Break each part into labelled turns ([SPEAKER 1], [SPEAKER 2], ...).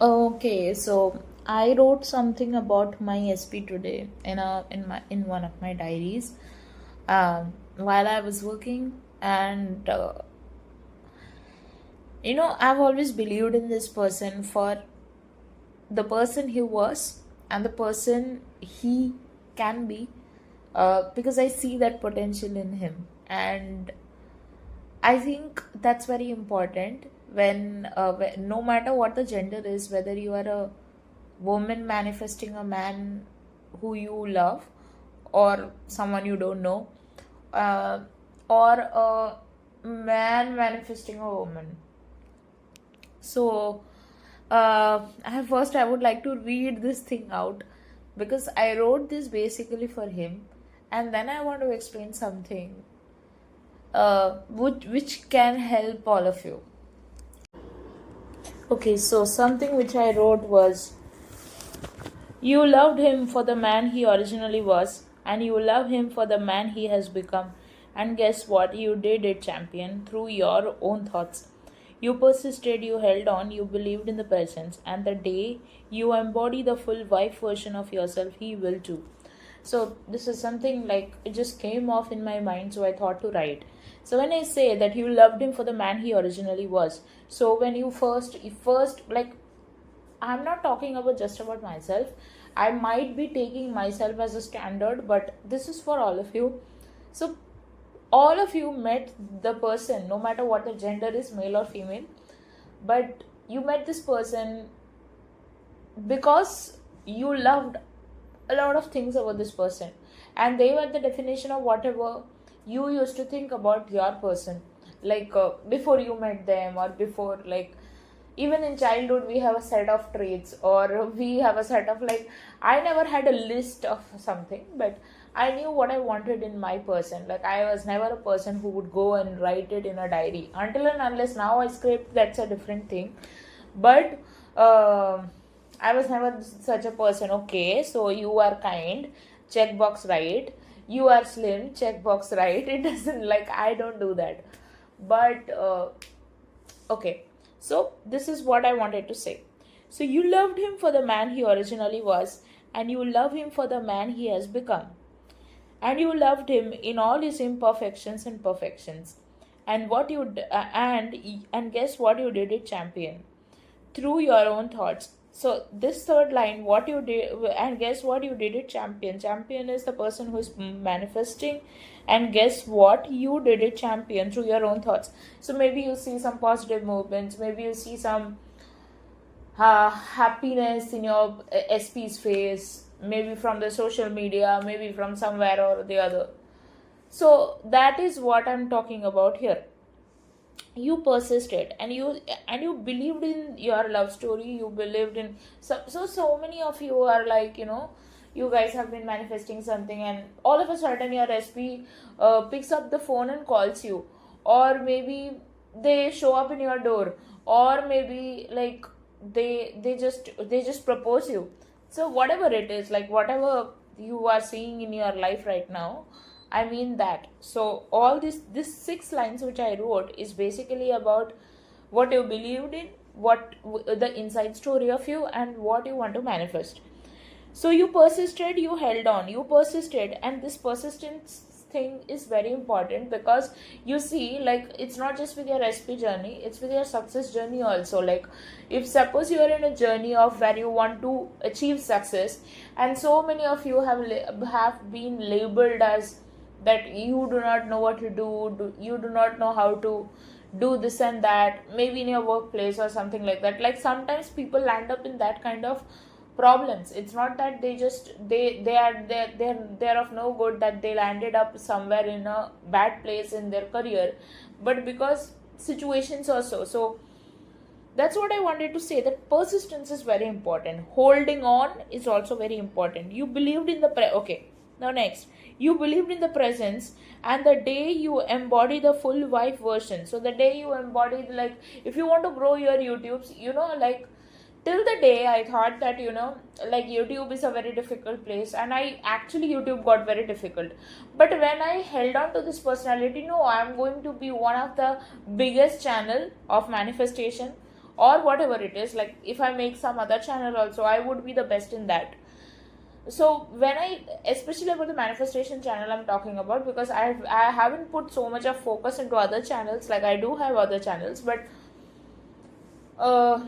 [SPEAKER 1] Okay, so I wrote something about my SP today in one of my diaries while I was working, and I've always believed in this person for the person he was and the person he can be, because I see that potential in him, and I think that's very important when no matter what the gender is, whether you are a woman manifesting a man who you love, or someone you don't know, uh, or a man manifesting a woman. So, first I would like to read this thing out because I wrote this basically for him, and then I want to explain something which can help all of you. Okay, so something which I wrote was, you loved him for the man he originally was, and you love him for the man he has become. And guess what? You did it, champion, through your own thoughts. You persisted, you held on, you believed in the presence, and the day you embody the full wife version of yourself, he will too. So, this is something like it just came off in my mind, so I thought to write. So, when I say that you loved him for the man he originally was, so when you first, like, I'm not talking about just about myself. I might be taking myself as a standard, but this is for all of you. So all of you met the person, no matter what the gender is, male or female, but you met this person because you loved a lot of things about this person, and they were the definition of whatever you used to think about your person, like before you met them, or before, like, even in childhood we have a set of traits, or we have a set of, like, I never had a list of something, but I knew what I wanted in my person. Like, I was never a person who would go and write it in a diary until and unless now I script, that's a different thing. But I was never such a person. Okay, so you are kind, checkbox right. You are slim, checkbox right. It doesn't, like, I don't do that. But okay, so this is what I wanted to say. So you loved him for the man he originally was, and you love him for the man he has become. And you loved him in all his imperfections and perfections. And and guess what you did it, champion, through your own thoughts. So this third line, what you did, and guess what you did it, champion. Champion is the person who is manifesting, and guess what you did it, champion, through your own thoughts. So maybe you see some positive movements, maybe you see some happiness in your SP's face, maybe from the social media, maybe from somewhere or the other. So that is what I'm talking about here. You persisted, and you believed in your love story. You believed in, so many of you are like, you guys have been manifesting something, and all of a sudden your SP picks up the phone and calls you, or maybe they show up in your door, or maybe, like, they just propose you. So whatever it is, like, whatever you are seeing in your life right now, I mean that. So all this six lines which I wrote is basically about what you believed in, the inside story of you, and what you want to manifest. So you persisted, you held on, you persisted, and this persistence thing is very important, because you see, like, it's not just with your SP journey, it's with your success journey also. Like, if suppose you are in a journey of where you want to achieve success, and so many of you have been labeled as that you do not know what to you do not know how to do this and that, maybe in your workplace or something like that. Like, sometimes people land up in that kind of problems. It's not that they're of no good, that they landed up somewhere in a bad place in their career, but because situations also. So that's what I wanted to say, that persistence is very important, holding on is also very important. You believed in okay, now next, you believed in the presence, and the day you embody the full wife version. So the day you embodied, like, if you want to grow your YouTubes, like, till the day I thought that, like, YouTube is a very difficult place, and I actually, YouTube got very difficult. But when I held on to this personality, no, I'm going to be one of the biggest channel of manifestation, or whatever it is. Like if I make some other channel also, I would be the best in that. So when I, especially about the manifestation channel I'm talking about, because I haven't put so much of focus into other channels. Like I do have other channels, but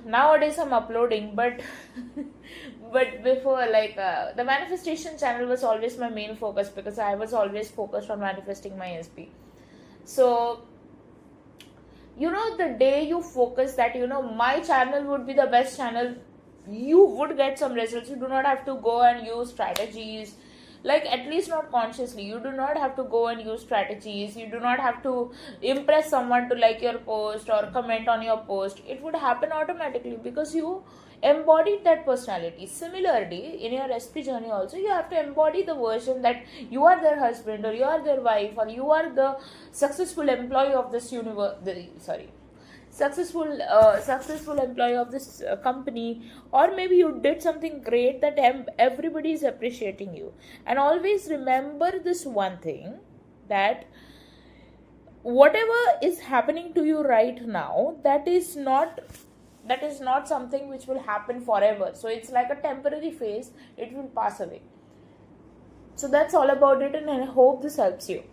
[SPEAKER 1] nowadays I'm uploading, but but before, like the manifestation channel was always my main focus, because I was always focused on manifesting my SP. So the day you focus that my channel would be the best channel, you would get some results. You do not have to go and use strategies, like at least not consciously. You do not have to go and use strategies. You do not have to impress someone to like your post or comment on your post. It would happen automatically because you embodied that personality. Similarly, in your SP journey also, you have to embody the version that you are their husband, or you are their wife, or you are the successful employee of this successful employee of this company, or maybe you did something great that everybody is appreciating you. And always remember this one thing, that whatever is happening to you right now, that is not something which will happen forever. So it's like a temporary phase, it will pass away. So that's all about it, and I hope this helps you.